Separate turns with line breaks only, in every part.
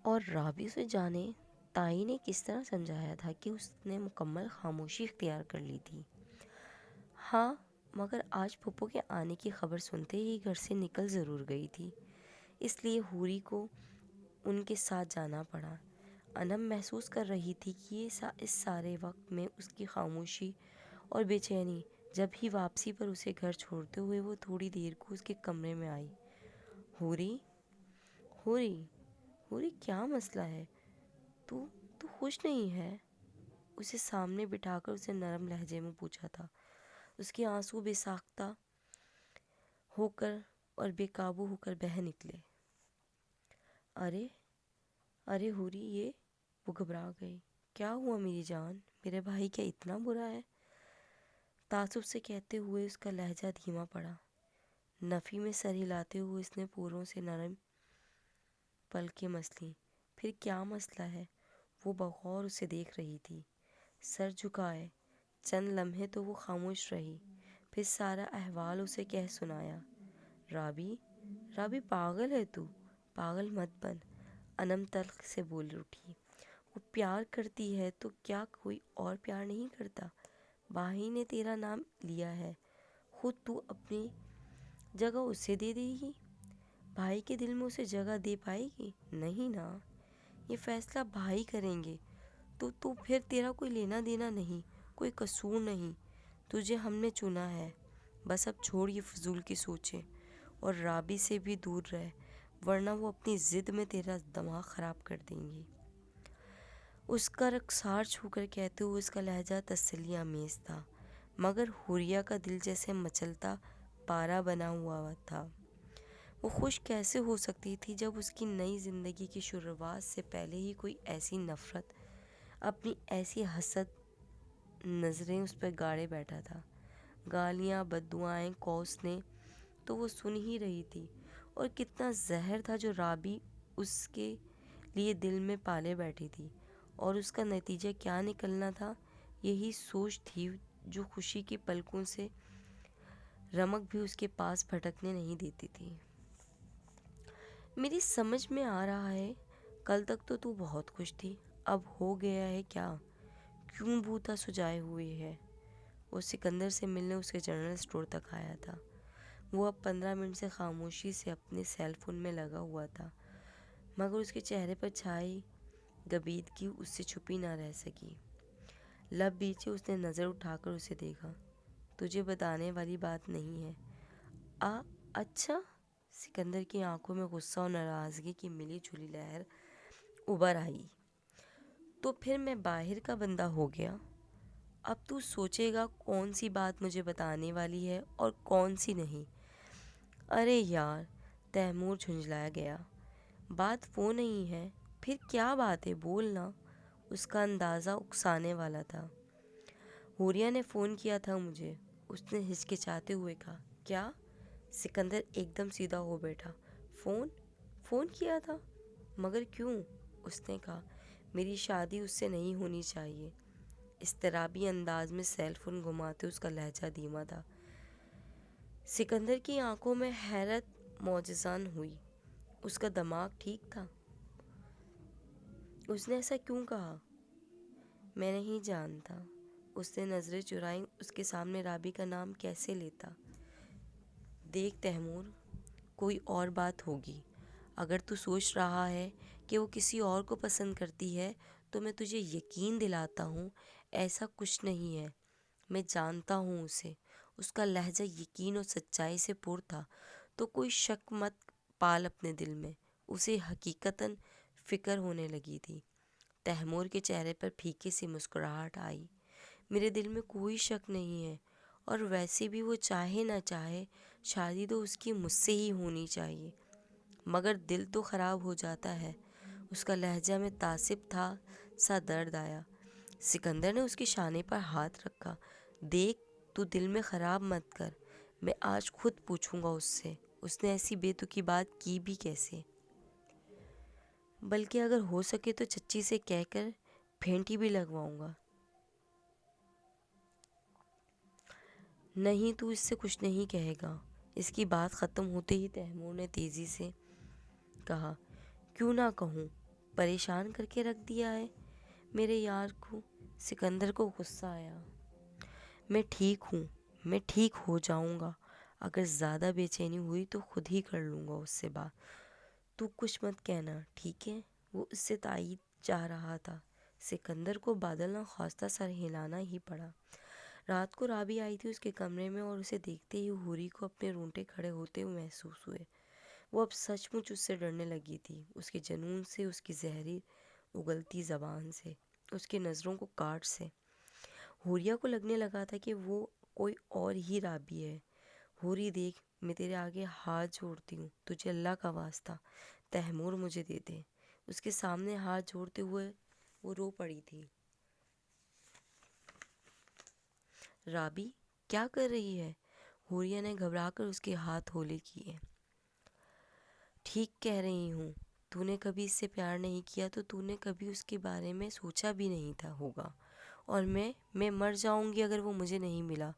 اور رابی سے جانے تائی نے کس طرح سمجھایا تھا کہ اس نے مکمل خاموشی اختیار کر لی تھی۔ ہاں، مگر آج پھپھو کے آنے کی خبر سنتے ہی گھر سے نکل ضرور گئی تھی، اس لیے حوری کو ان کے ساتھ جانا پڑا۔ انم محسوس کر رہی تھی کہ اس سارے وقت میں اس کی خاموشی اور بے چینی جب ہی واپسی پر اسے گھر چھوڑتے ہوئے وہ تھوڑی دیر کو اس کے کمرے میں آئی۔ حوری حوری حوری، کیا مسئلہ ہے؟ تو خوش نہیں ہے؟ اسے سامنے بٹھا کر اسے نرم لہجے میں پوچھا تھا۔ اس کے آنسو بے ساختہ ہو کر اور بے قابو ہو کر بہہ نکلے۔ ارے ارے حوری، یہ وہ گھبرا گئی۔ کیا ہوا میری جان؟ میرے بھائی کیا اتنا برا ہے؟ تعصب سے کہتے ہوئے اس کا لہجہ دھیما پڑا۔ نفی میں سر ہلاتے ہوئے اس نے پوروں سے نرم پلکیں مس لیں۔ پھر کیا مسئلہ ہے؟ وہ بغور اسے دیکھ رہی تھی، سر جھکائے۔ چند لمحے تو وہ خاموش رہی، پھر سارا احوال اسے کہہ سنایا۔ رابی پاگل ہے تو؟ پاگل مت بن، انم تلخ سے بول اٹھی۔ وہ پیار کرتی ہے تو کیا کوئی اور پیار نہیں کرتا؟ بھائی نے تیرا نام لیا ہے، خود تو اپنی جگہ اسے دے دے گی؟ بھائی کے دل میں اسے جگہ دے پائے گی؟ نہیں نا، یہ فیصلہ بھائی کریں گے۔ تو پھر تیرا کوئی لینا دینا نہیں، کوئی قصور نہیں۔ تجھے ہم نے چنا ہے، بس اب چھوڑ یہ فضول کی سوچیں اور رابی سے بھی دور رہ، ورنہ وہ اپنی ضد میں تیرا دماغ خراب کر دیں گی۔ اس کا رخسار چھو کر کہتے ہوئے اس کا لہجہ تسلی آمیز تھا، مگر حوریہ کا دل جیسے مچلتا پارا بنا ہوا تھا۔ وہ خوش کیسے ہو سکتی تھی جب اس کی نئی زندگی کی شروعات سے پہلے ہی کوئی ایسی نفرت، اپنی ایسی حسد نظریں اس پر گاڑے بیٹھا تھا۔ گالیاں، بددعائیں، کوسنے تو وہ سن ہی رہی تھی، اور کتنا زہر تھا جو رابی اس کے لیے دل میں پالے بیٹھی تھی، اور اس کا نتیجہ کیا نکلنا تھا، یہی سوچ تھی جو خوشی کی پلکوں سے رمق بھی اس کے پاس بھٹکنے نہیں دیتی تھی۔ میری سمجھ میں آ رہا ہے، کل تک تو بہت خوش تھی، اب ہو گیا ہے کیا؟ کیوں بھوتا سجائے ہوئے ہے؟ وہ سکندر سے ملنے اس کے جنرل اسٹور تک آیا تھا۔ وہ اب 15 منٹ سے خاموشی سے اپنے سیل فون میں لگا ہوا تھا، مگر اس کے چہرے پر چھائی گبیدگی اس سے چھپی نہ رہ سکی۔ لب بیچے اس نے نظر اٹھا کر اسے دیکھا۔ تجھے بتانے والی بات نہیں ہے۔ اچھا؟ سکندر کی آنکھوں میں غصہ اور ناراضگی کی ملی جلی لہر ابھر آئی۔ تو پھر میں باہر کا بندہ ہو گیا؟ اب تو سوچے گا کون سی بات مجھے بتانے والی ہے اور کون سی نہیں۔ ارے یار، تیمور جھنجھلایا گیا۔ بات وہ نہیں ہے، پھر کیا بات ہے؟ بولنا۔ اس کا اندازہ اکسانے والا تھا۔ حوریہ نے فون کیا تھا مجھے، اس نے ہچکچاتے ہوئے کہا۔ کیا؟ سکندر ایک دم سیدھا ہو بیٹھا۔ فون کیا تھا؟ مگر کیوں؟ اس نے کہا، میری شادی اس سے نہیں ہونی چاہیے۔ اضطرابی انداز میں سیل فون گھماتے اس کا لہجہ دھیما تھا۔ سکندر کی آنکھوں میں حیرت معجزان ہوئی۔ اس کا دماغ ٹھیک تھا؟ اس نے ایسا کیوں کہا؟ میں نہیں جانتا۔ اس نے نظریں چرائیں۔ اس کے سامنے رابی کا نام کیسے لیتا؟ دیکھ تیمور، کوئی اور بات ہوگی۔ اگر تو سوچ رہا ہے کہ وہ کسی اور کو پسند کرتی ہے تو میں تجھے یقین دلاتا ہوں ایسا کچھ نہیں ہے۔ میں جانتا ہوں اسے، اس کا لہجہ یقین اور سچائی سے پر تھا۔ تو کوئی شک مت پال اپنے دل میں، اسے حقیقتاً فکر ہونے لگی تھی۔ تیمور کے چہرے پر پھیکی سی مسکراہٹ آئی۔ میرے دل میں کوئی شک نہیں ہے، اور ویسے بھی وہ چاہے نہ چاہے شادی تو اس کی مجھ سے ہی ہونی چاہیے، مگر دل تو خراب ہو جاتا ہے۔ اس کا لہجہ میں تعصب تھا سا درد آیا۔ سکندر نے اس کے شانے پر ہاتھ رکھا۔ دیکھ، تو دل میں خراب مت کر، میں آج خود پوچھوں گا اس سے، اس نے ایسی بے تکی بات کی بھی کیسے؟ بلکہ اگر ہو سکے تو چچی سے کہہ کر پھینٹی بھی لگواؤں گا۔ نہیں، تو اس سے کچھ نہیں کہے گا۔ اس کی بات ختم ہوتے ہی تیمور نے تیزی سے کہا، کیوں نہ کہوں؟ پریشان کر کے رکھ دیا ہے میرے یار کو۔ سکندر کو غصہ آیا۔ میں ٹھیک ہوں، میں ٹھیک ہو جاؤں گا، اگر زیادہ بے چینی ہوئی تو خود ہی کر لوں گا اس سے بات، تو کچھ مت کہنا ٹھیک ہے؟ وہ اس سے تائید چاہ رہا تھا۔ سکندر کو بادل نخواستہ سر ہلانا ہی پڑا۔ رات کو رابی آئی تھی اس کے کمرے میں، اور اسے دیکھتے ہی حوری کو اپنے رونگٹے کھڑے ہوتے ہوئے محسوس ہوئے۔ وہ اب سچ مچ اس سے ڈرنے لگی تھی، اس کے جنون سے، اس کی زہری اگلتی زبان سے، اس کی نظروں کو کاٹ سے۔ حوریہ کو لگنے لگا تھا کہ وہ کوئی اور ہی رابی ہے۔ حوری دیکھ، میں تیرے آگے ہاتھ جوڑتی ہوں، تجھے اللہ کا واسطہ تیمور مجھے دے دے۔ اس کے سامنے ہاتھ جوڑتے ہوئے وہ رو پڑی تھی۔ رابی کیا کر رہی ہے؟ حوریہ نے گھبرا کر اس کے ہاتھ ہولے کیے۔ ٹھیک کہہ رہی ہوں، تو نے کبھی اس سے پیار نہیں کیا تو تو نے کبھی اس کے بارے میں سوچا بھی نہیں تھا ہوگا، اور میں مر جاؤں گی اگر وہ مجھے نہیں ملا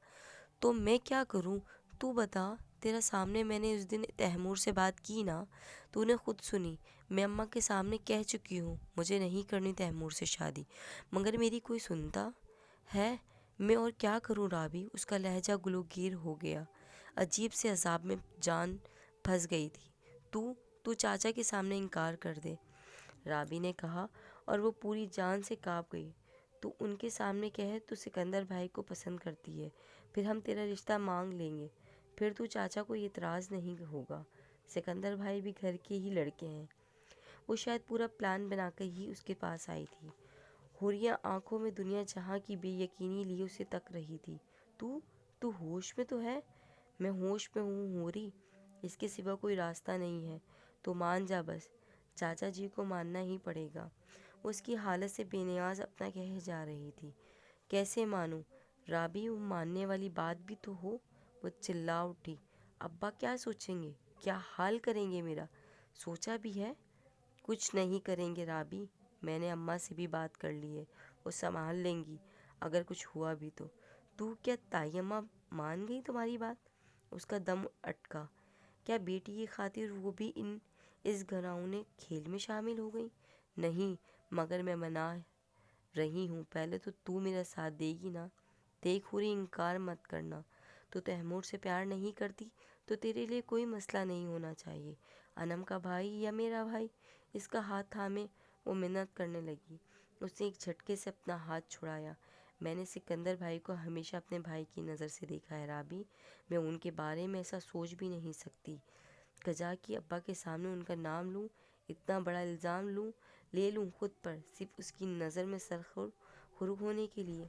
تو میں کیا کروں؟ تو بتا، تیرا سامنے میں نے اس دن تیمور سے بات کی نا، تو نے خود سنی، میں اماں کے سامنے کہہ چکی ہوں مجھے نہیں کرنی تیمور سے شادی، مگر میری کوئی سنتا ہے؟ میں اور کیا کروں رابی؟ اس کا لہجہ گلوگیر ہو گیا، عجیب سے عذاب میں جان پھنس گئی تھی۔ تو چاچا کے سامنے انکار کر دے، رابی نے کہا، اور وہ پوری جان سے کانپ گئی۔ تو ان کے سامنے کہے تو سکندر بھائی کو پسند کرتی ہے، پھر ہم تیرا رشتہ مانگ لیں گے، پھر تو چاچا کو اعتراض نہیں ہوگا۔ سکندر بھائی بھی گھر کے ہی لڑکے ہیں۔ وہ شاید پورا پلان بنا کر ہی اس کے پاس آئی تھی۔ حوریہ آنکھوں میں دنیا جہاں کی بے یقینی لیے اسے تک رہی تھی۔ تو ہوش میں تو ہے؟ میں ہوش میں ہوں حوری، اس کے سوا کوئی راستہ نہیں ہے، تو مان جا بس، چاچا جی کو ماننا ہی پڑے گا۔ وہ اس کی حالت سے بے نیاز اپنا کہے جا رہی تھی۔ کیسے مانوں رابی؟ وہ ماننے والی بات بھی تو ہو۔ وہ چلا اٹھی۔ ابا کیا سوچیں گے؟ کیا حال کریں گے میرا؟ سوچا بھی ہے؟ کچھ نہیں کریں گے رابی، میں نے اماں سے بھی بات کر لی ہے، وہ سنبھال لیں گی اگر کچھ ہوا بھی تو۔ تو کیا تائی اماں مان گئی تمہاری بات؟ اس کا دم اٹکا۔ کیا بیٹی کی خاطر وہ بھی اس گھناؤنے کھیل میں شامل ہو گئی؟ نہیں، مگر میں منا رہی ہوں، پہلے تو میرا ساتھ دے گی نا؟ دیکھ حوری، انکار مت کرنا، تو تیمور سے پیار نہیں کرتی تو تیرے لیے کوئی مسئلہ نہیں ہونا چاہیے، انم کا بھائی یا میرا بھائی۔ اس کا ہاتھ تھامے وہ منت کرنے لگی۔ اس نے ایک جھٹکے سے اپنا ہاتھ چھڑایا۔ میں نے سکندر بھائی کو ہمیشہ اپنے بھائی کی نظر سے دیکھا ہے رابی، میں ان کے بارے میں ایسا سوچ بھی نہیں سکتی کجا کہ ابا کے سامنے ان کا نام لوں، اتنا بڑا الزام لے لوں خود پر، صرف اس کی نظر میں سرخور ہونے کے لیے۔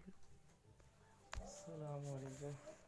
السلام علیکم۔